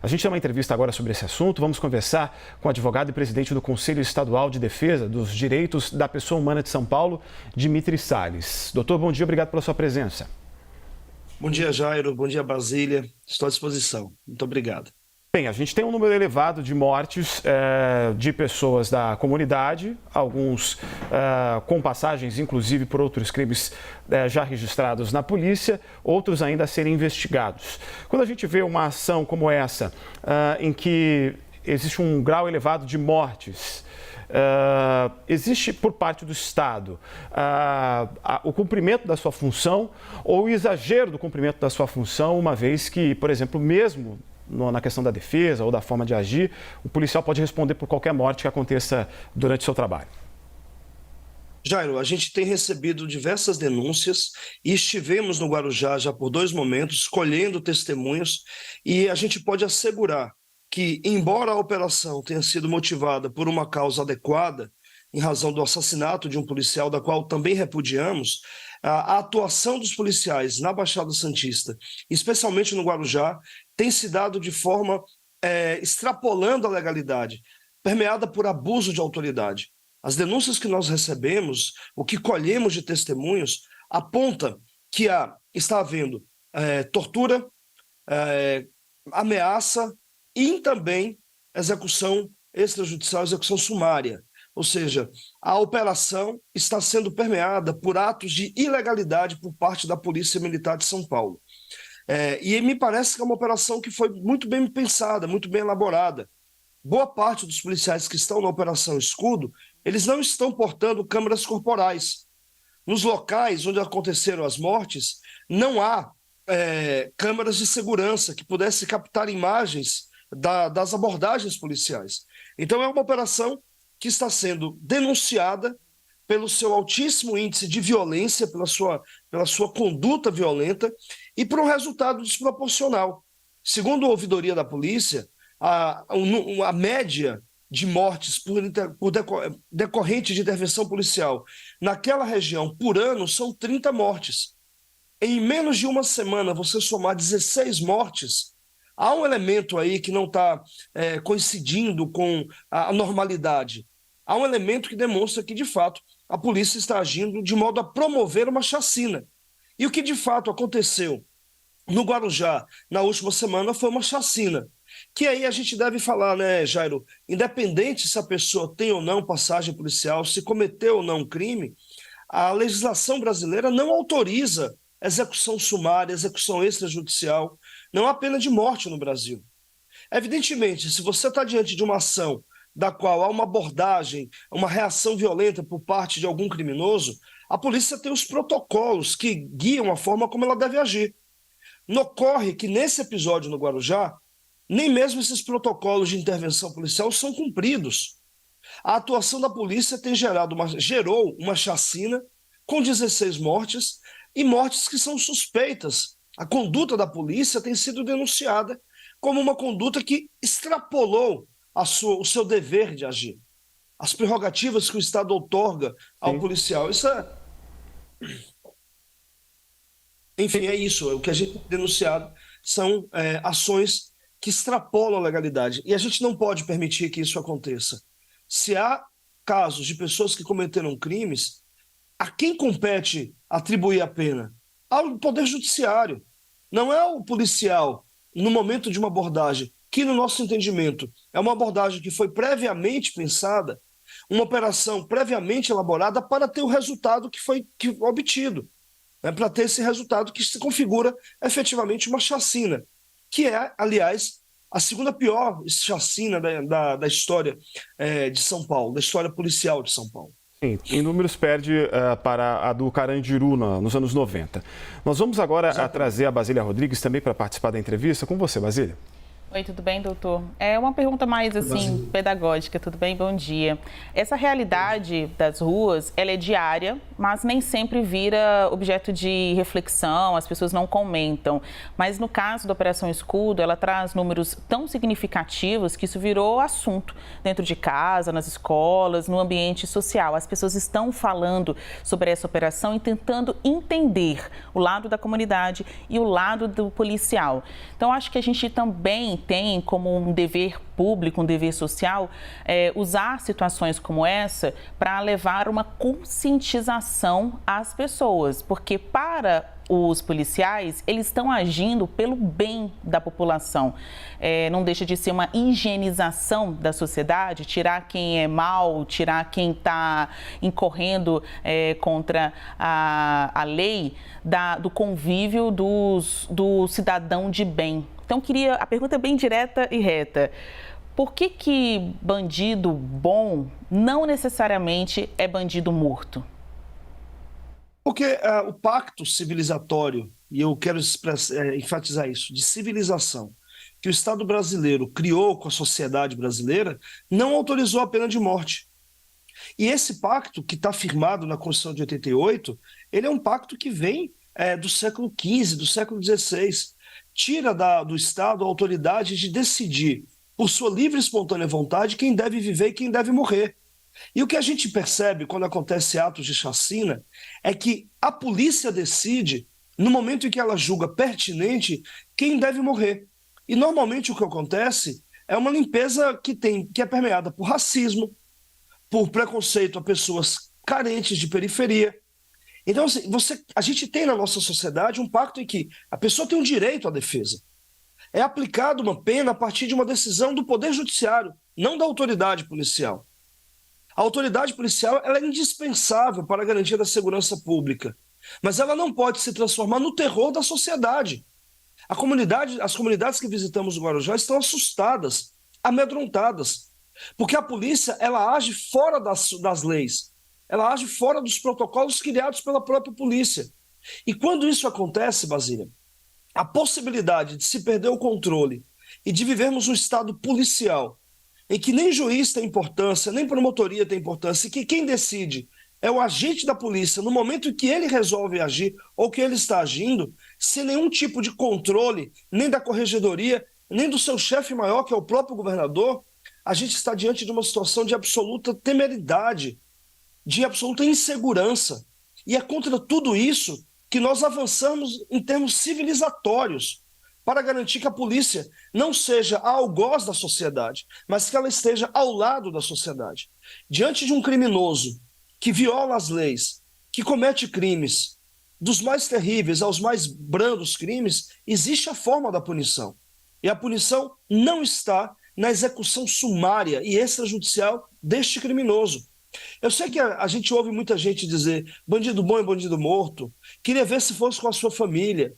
A gente tem uma entrevista agora sobre esse assunto. Vamos conversar com o advogado e presidente do Conselho Estadual de Defesa dos Direitos da Pessoa Humana de São Paulo, Dimitri Salles. Doutor, bom dia, obrigado pela sua presença. Bom dia, Jairo. Bom dia, Brasília. Estou à disposição. Muito obrigado. Bem, a gente tem um número elevado de mortes de pessoas da comunidade, alguns com passagens, inclusive, por outros crimes já registrados na polícia, outros ainda a serem investigados. Quando a gente vê uma ação como essa, em que existe um grau elevado de mortes, existe por parte do Estado o cumprimento da sua função ou o exagero do cumprimento da sua função, uma vez que, por exemplo, mesmo na questão da defesa ou da forma de agir, o policial pode responder por qualquer morte que aconteça durante o seu trabalho? Jairo, a gente tem recebido diversas denúncias e estivemos no Guarujá já por 2 momentos, colhendo testemunhos, e a gente pode assegurar que, embora a operação tenha sido motivada por uma causa adequada, em razão do assassinato de um policial, da qual também repudiamos, a atuação dos policiais na Baixada Santista, especialmente no Guarujá, tem se dado de forma extrapolando a legalidade, permeada por abuso de autoridade. As denúncias que nós recebemos, o que colhemos de testemunhos, aponta que está havendo tortura, ameaça e também execução extrajudicial, execução sumária. Ou seja, a operação está sendo permeada por atos de ilegalidade por parte da Polícia Militar de São Paulo. E me parece que é uma operação que foi muito bem pensada, muito bem elaborada. Boa parte dos policiais que estão na Operação Escudo, eles não estão portando câmeras corporais. Nos locais onde aconteceram as mortes, não há câmeras de segurança que pudessem captar imagens das abordagens policiais. Então é uma operação que está sendo denunciada pelo seu altíssimo índice de violência, pela sua conduta violenta e por um resultado desproporcional. Segundo a ouvidoria da polícia, a média de mortes decorrente de intervenção policial naquela região por ano são 30 mortes. Em menos de uma semana, você somar 16 mortes, há um elemento aí que não está coincidindo com a normalidade. Há um elemento que demonstra que, de fato, a polícia está agindo de modo a promover uma chacina. E o que, de fato, aconteceu no Guarujá na última semana foi uma chacina. Que aí a gente deve falar, né, Jairo? Independente se a pessoa tem ou não passagem policial, se cometeu ou não um crime, a legislação brasileira não autoriza execução sumária, execução extrajudicial, não há pena de morte no Brasil. Evidentemente, se você está diante de uma ação da qual há uma abordagem, uma reação violenta por parte de algum criminoso, a polícia tem os protocolos que guiam a forma como ela deve agir. Ocorre que nesse episódio no Guarujá, nem mesmo esses protocolos de intervenção policial são cumpridos. A atuação da polícia gerou uma chacina com 16 mortes e mortes que são suspeitas. A conduta da polícia tem sido denunciada como uma conduta que extrapolou o seu dever de agir. As prerrogativas que o Estado outorga ao policial. Enfim, é isso. O que a gente tem denunciado são ações que extrapolam a legalidade. E a gente não pode permitir que isso aconteça. Se há casos de pessoas que cometeram crimes, a quem compete atribuir a pena? Ao Poder Judiciário. Não é o policial, no momento de uma abordagem, que, no nosso entendimento, é uma abordagem que foi previamente pensada, uma operação previamente elaborada para ter o resultado que foi obtido, né? Para ter esse resultado que se configura efetivamente uma chacina, que é, aliás, a segunda pior chacina da história de São Paulo, da história policial de São Paulo. Sim, em números perde para a do Carandiru nos anos 90. Nós vamos agora trazer a Basília Rodrigues também para participar da entrevista. Com você, Basília. Oi, tudo bem, doutor? É uma pergunta mais, assim, pedagógica, tudo bem? Bom dia. Essa realidade das ruas, ela é diária, mas nem sempre vira objeto de reflexão, as pessoas não comentam. Mas no caso da Operação Escudo, ela traz números tão significativos que isso virou assunto dentro de casa, nas escolas, no ambiente social. As pessoas estão falando sobre essa operação e tentando entender o lado da comunidade e o lado do policial. Então, acho que a gente também tem como um dever público, um dever social, usar situações como essa para levar uma conscientização às pessoas, porque para os policiais, eles estão agindo pelo bem da população. Não deixa de ser uma higienização da sociedade, tirar quem é mal, tirar quem está incorrendo contra a lei, do convívio do cidadão de bem. Então, a pergunta é bem direta e reta. Por que bandido bom não necessariamente é bandido morto? Porque o pacto civilizatório, e eu quero enfatizar isso, de civilização, que o Estado brasileiro criou com a sociedade brasileira, não autorizou a pena de morte. E esse pacto, que está firmado na Constituição de 88, ele é um pacto que vem do século XV, do século XVI. Tira do Estado a autoridade de decidir, por sua livre e espontânea vontade, quem deve viver e quem deve morrer. E o que a gente percebe quando acontece atos de chacina é que a polícia decide, no momento em que ela julga pertinente, quem deve morrer. E normalmente o que acontece é uma limpeza que é permeada por racismo, por preconceito a pessoas carentes de periferia. Então, assim, a gente tem na nossa sociedade um pacto em que a pessoa tem um direito à defesa. É aplicada uma pena a partir de uma decisão do Poder Judiciário, não da autoridade policial. A autoridade policial ela é indispensável para a garantia da segurança pública, mas ela não pode se transformar no terror da sociedade. As comunidades que visitamos o Guarujá estão assustadas, amedrontadas, porque a polícia ela age fora das leis, ela age fora dos protocolos criados pela própria polícia. E quando isso acontece, Basília, a possibilidade de se perder o controle e de vivermos um estado policial em que nem juiz tem importância, nem promotoria tem importância, e que quem decide é o agente da polícia no momento em que ele resolve agir ou que ele está agindo, sem nenhum tipo de controle, nem da corregedoria, nem do seu chefe maior, que é o próprio governador, a gente está diante de uma situação de absoluta temeridade, de absoluta insegurança. E é contra tudo isso que nós avançamos em termos civilizatórios, para garantir que a polícia não seja a algoz da sociedade, mas que ela esteja ao lado da sociedade. Diante de um criminoso que viola as leis, que comete crimes, dos mais terríveis aos mais brandos crimes, existe a forma da punição. E a punição não está na execução sumária e extrajudicial deste criminoso. Eu sei que a gente ouve muita gente dizer bandido bom é bandido morto, queria ver se fosse com a sua família.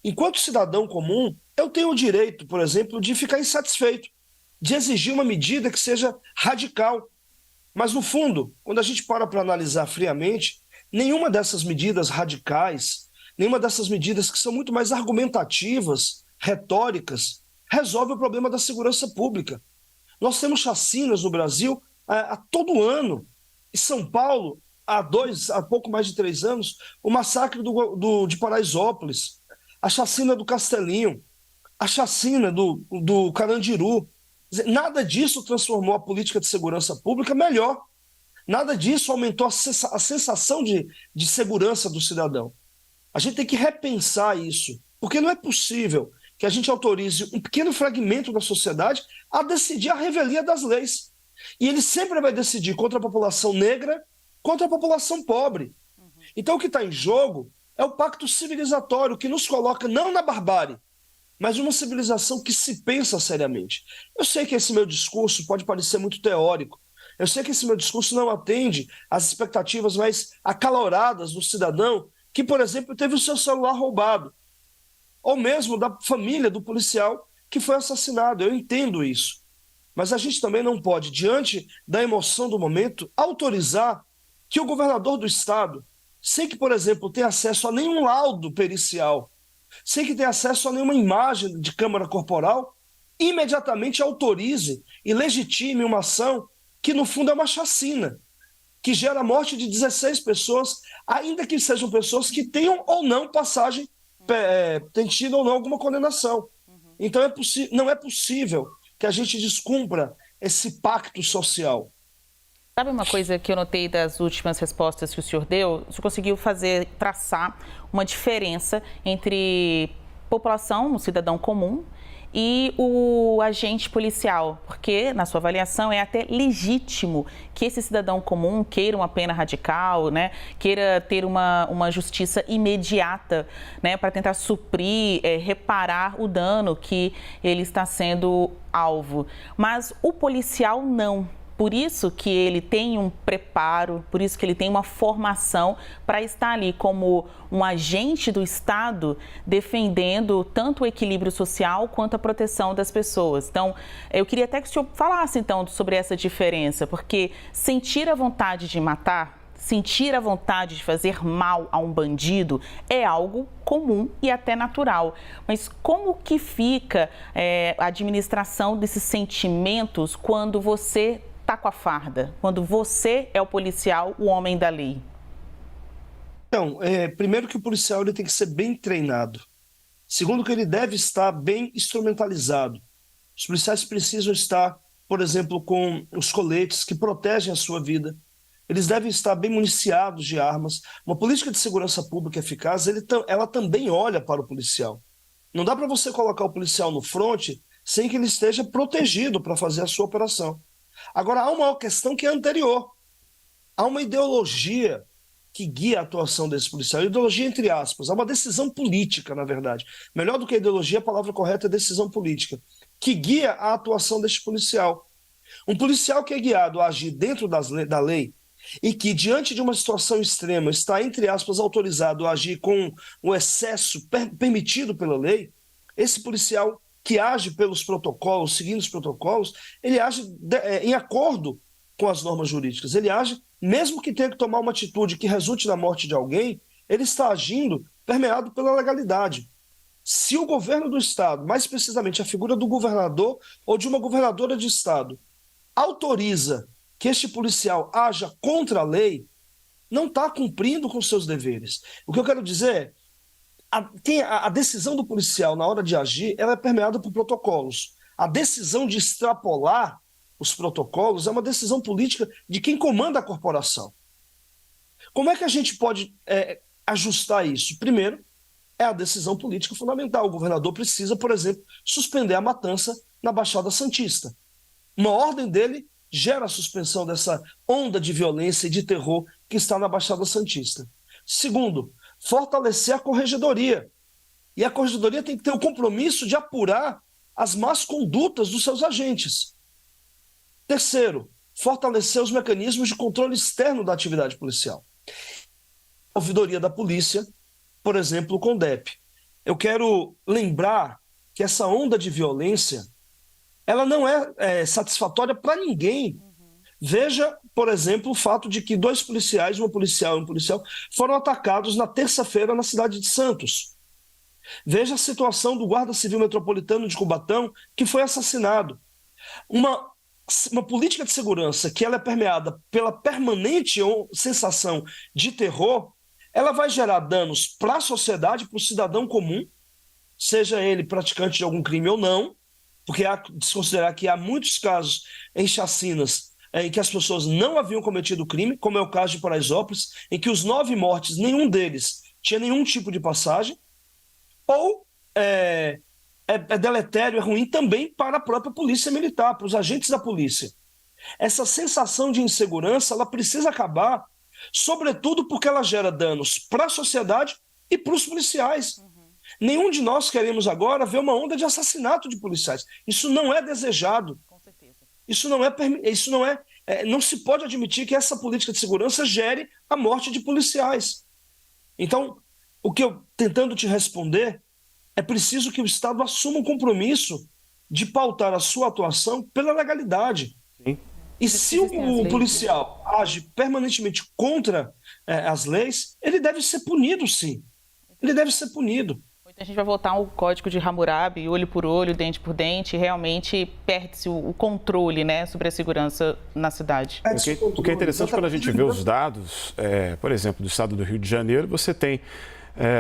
Enquanto cidadão comum, eu tenho o direito, por exemplo, de ficar insatisfeito, de exigir uma medida que seja radical. Mas, no fundo, quando a gente para analisar friamente, nenhuma dessas medidas radicais, nenhuma dessas medidas que são muito mais argumentativas, retóricas, resolve o problema da segurança pública. Nós temos chacinas no Brasil a todo ano. Em São Paulo, há pouco mais de 3 anos, o massacre de Paraisópolis, a chacina do Castelinho, a chacina do Carandiru. Nada disso transformou a política de segurança pública melhor. Nada disso aumentou a sensação de segurança do cidadão. A gente tem que repensar isso, porque não é possível que a gente autorize um pequeno fragmento da sociedade a decidir a revelia das leis. E ele sempre vai decidir contra a população negra, contra a população pobre. Então o que está em jogo é o pacto civilizatório que nos coloca não na barbárie, mas uma civilização que se pensa seriamente. Eu sei que esse meu discurso pode parecer muito teórico, eu sei que esse meu discurso não atende às expectativas mais acaloradas do cidadão que, por exemplo, teve o seu celular roubado, ou mesmo da família do policial que foi assassinado. Eu entendo isso. Mas a gente também não pode, diante da emoção do momento, autorizar que o governador do estado, sem que, por exemplo, tenha acesso a nenhum laudo pericial, sem que tenha acesso a nenhuma imagem de câmara corporal, imediatamente autorize e legitime uma ação que, no fundo, é uma chacina, que gera a morte de 16 pessoas, ainda que sejam pessoas que tenham ou não passagem, tenham tido ou não alguma condenação. Então não é possível que a gente descumpra esse pacto social. Sabe uma coisa que eu notei das últimas respostas que o senhor deu? O senhor conseguiu traçar uma diferença entre população, um cidadão comum, e o agente policial, porque, na sua avaliação, é até legítimo que esse cidadão comum queira uma pena radical, né? Queira ter uma justiça imediata, né? Para tentar suprir, reparar o dano que ele está sendo alvo. Mas o policial não. Por isso que ele tem um preparo, por isso que ele tem uma formação para estar ali como um agente do Estado, defendendo tanto o equilíbrio social quanto a proteção das pessoas. Então, eu queria até que o senhor falasse, então, sobre essa diferença, porque sentir a vontade de matar, sentir a vontade de fazer mal a um bandido é algo comum e até natural. Mas como que fica a administração desses sentimentos quando você está com a farda, quando você é o policial, o homem da lei? Então, primeiro que o policial ele tem que ser bem treinado. Segundo que ele deve estar bem instrumentalizado. Os policiais precisam estar, por exemplo, com os coletes que protegem a sua vida. Eles devem estar bem municiados de armas. Uma política de segurança pública eficaz, ela também olha para o policial. Não dá para você colocar o policial no fronte sem que ele esteja protegido para fazer a sua operação. Agora, há uma questão que é anterior. Há uma ideologia que guia a atuação desse policial. Ideologia entre aspas. Há uma decisão política, na verdade. Melhor do que ideologia, a palavra correta é decisão política, que guia a atuação deste policial. Um policial que é guiado a agir dentro da lei e que, diante de uma situação extrema, está, entre aspas, autorizado a agir com o excesso permitido pela lei, esse policial que age pelos protocolos, seguindo os protocolos, ele age em acordo com as normas jurídicas. Ele age, mesmo que tenha que tomar uma atitude que resulte na morte de alguém, ele está agindo permeado pela legalidade. Se o governo do Estado, mais precisamente a figura do governador ou de uma governadora de Estado, autoriza que este policial haja contra a lei, não está cumprindo com seus deveres. O que eu quero dizer é a decisão do policial na hora de agir, ela é permeada por protocolos. A decisão de extrapolar os protocolos é uma decisão política de quem comanda a corporação. Como é que a gente pode ajustar isso? Primeiro, é a decisão política fundamental. O governador precisa, por exemplo, suspender a matança na Baixada Santista. Uma ordem dele gera a suspensão dessa onda de violência e de terror que está na Baixada Santista. Segundo, fortalecer a corregedoria. E a corregedoria tem que ter o compromisso de apurar as más condutas dos seus agentes. Terceiro, fortalecer os mecanismos de controle externo da atividade policial. A ouvidoria da polícia, por exemplo, o CONDEP. Eu quero lembrar que essa onda de violência, ela não é satisfatória para ninguém. Veja, por exemplo, o fato de que 2 policiais, uma policial e um policial, foram atacados na terça-feira na cidade de Santos. Veja a situação do Guarda Civil Metropolitano de Cubatão, que foi assassinado. Uma política de segurança que ela é permeada pela permanente sensação de terror, ela vai gerar danos para a sociedade, para o cidadão comum, seja ele praticante de algum crime ou não, porque há que desconsiderar que há muitos casos em chacinas em que as pessoas não haviam cometido crime, como é o caso de Paraisópolis, em que os 9 mortes, nenhum deles tinha nenhum tipo de passagem, ou é deletério, é ruim também para a própria polícia militar, para os agentes da polícia. Essa sensação de insegurança, ela precisa acabar, sobretudo porque ela gera danos para a sociedade e para os policiais. Nenhum de nós queremos agora ver uma onda de assassinato de policiais. Isso não é desejado. Com certeza. Não se pode admitir que essa política de segurança gere a morte de policiais. Então, o que eu tentando te responder, é preciso que o Estado assuma um compromisso de pautar a sua atuação pela legalidade. Sim. E se o policial age permanentemente contra as leis, ele deve ser punido, sim. Ele deve ser punido. A gente vai voltar ao código de Hammurabi, olho por olho, dente por dente, e realmente perde-se o controle, né, sobre a segurança na cidade. O que é interessante quando a gente vê os dados, por exemplo, do estado do Rio de Janeiro, você tem,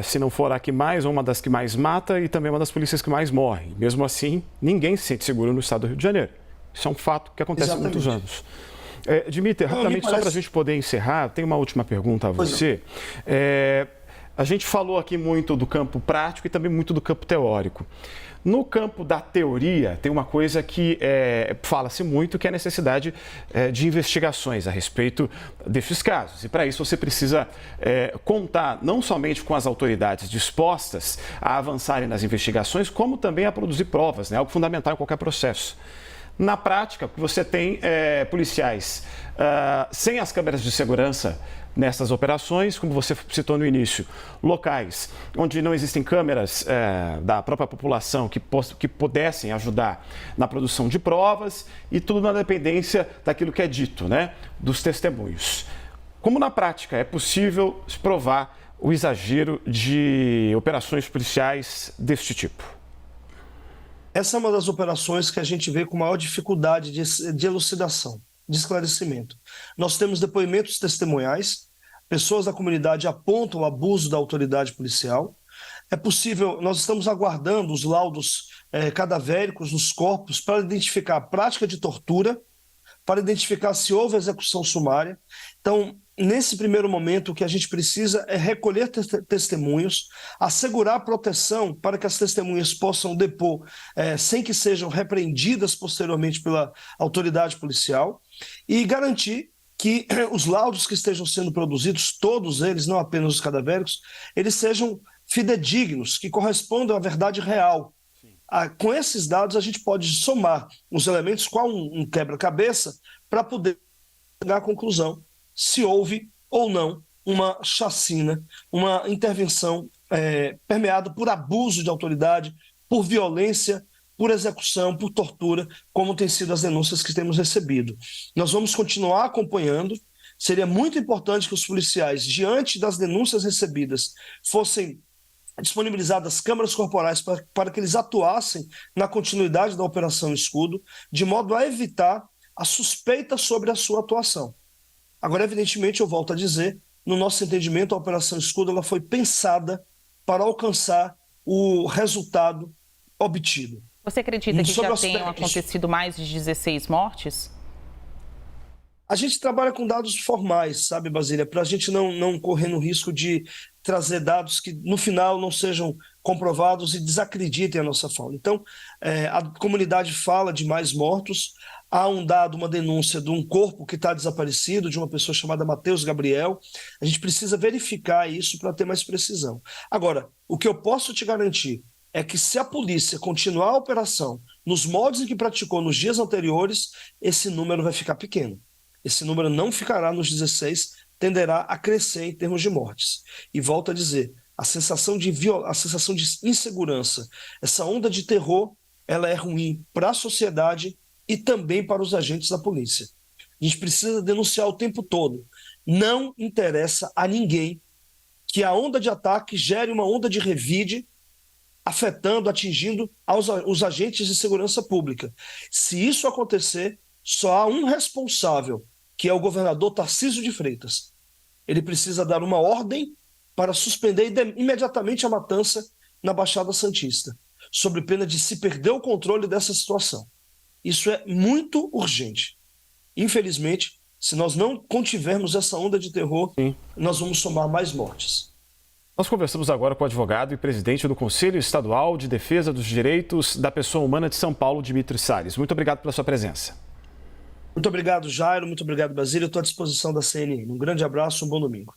se não for a que mais, uma das que mais mata e também uma das polícias que mais morre. Mesmo assim, ninguém se sente seguro no estado do Rio de Janeiro. Isso é um fato que acontece há muitos anos. Dmitry, rapidamente, só para a gente poder encerrar, tem uma última pergunta a você. A gente falou aqui muito do campo prático e também muito do campo teórico. No campo da teoria, tem uma coisa que fala-se muito, que é a necessidade de investigações a respeito destes casos. E para isso você precisa contar não somente com as autoridades dispostas a avançarem nas investigações, como também a produzir provas, né? Algo fundamental em qualquer processo. Na prática, você tem policiais sem as câmeras de segurança nessas operações, como você citou no início, locais onde não existem câmeras da própria população que pudessem ajudar na produção de provas e tudo na dependência daquilo que é dito, né, dos testemunhos. Como na prática é possível provar o exagero de operações policiais deste tipo? Essa é uma das operações que a gente vê com maior dificuldade de elucidação, de esclarecimento. Nós temos depoimentos testemunhais, pessoas da comunidade apontam o abuso da autoridade policial. É possível, nós estamos aguardando os laudos cadavéricos nos corpos para identificar a prática de tortura, para identificar se houve execução sumária. Então, nesse primeiro momento, o que a gente precisa é recolher testemunhos, assegurar proteção para que as testemunhas possam depor sem que sejam repreendidas posteriormente pela autoridade policial e garantir que os laudos que estejam sendo produzidos, todos eles, não apenas os cadavéricos, eles sejam fidedignos, que correspondam à verdade real. Com esses dados, a gente pode somar os elementos com um quebra-cabeça para poder chegar à conclusão se houve ou não uma chacina, uma intervenção permeada por abuso de autoridade, por violência, por execução, por tortura, como tem sido as denúncias que temos recebido. Nós vamos continuar acompanhando. Seria muito importante que os policiais, diante das denúncias recebidas, fossem disponibilizadas câmeras corporais para que eles atuassem na continuidade da Operação Escudo, de modo a evitar a suspeita sobre a sua atuação. Agora, evidentemente, eu volto a dizer, no nosso entendimento, a Operação Escudo ela foi pensada para alcançar o resultado obtido. Você acredita que já tenham acontecido mais de 16 mortes? A gente trabalha com dados formais, sabe, Basília, para a gente não correr no risco de trazer dados que no final não sejam comprovados e desacreditem a nossa fala. Então, a comunidade fala de mais mortos, há um dado, uma denúncia de um corpo que está desaparecido, de uma pessoa chamada Matheus Gabriel. A gente precisa verificar isso para ter mais precisão. Agora, o que eu posso te garantir é que se a polícia continuar a operação nos moldes em que praticou nos dias anteriores, esse número vai ficar pequeno. Esse número não ficará nos 16, tenderá a crescer em termos de mortes. E volto a dizer, a sensação de insegurança, essa onda de terror, ela é ruim para a sociedade e também para os agentes da polícia. A gente precisa denunciar o tempo todo. Não interessa a ninguém que a onda de ataque gere uma onda de revide, afetando, atingindo os agentes de segurança pública. Se isso acontecer, só há um responsável, que é o governador Tarcísio de Freitas. Ele precisa dar uma ordem para suspender imediatamente a matança na Baixada Santista, sob pena de se perder o controle dessa situação. Isso é muito urgente. Infelizmente, se nós não contivermos essa onda de terror, nós vamos somar mais mortes. Nós conversamos agora com o advogado e presidente do Conselho Estadual de Defesa dos Direitos da Pessoa Humana de São Paulo, Dimitri Salles. Muito obrigado pela sua presença. Muito obrigado, Jairo. Muito obrigado, Basílio. Eu estou à disposição da CNN. Um grande abraço, um bom domingo.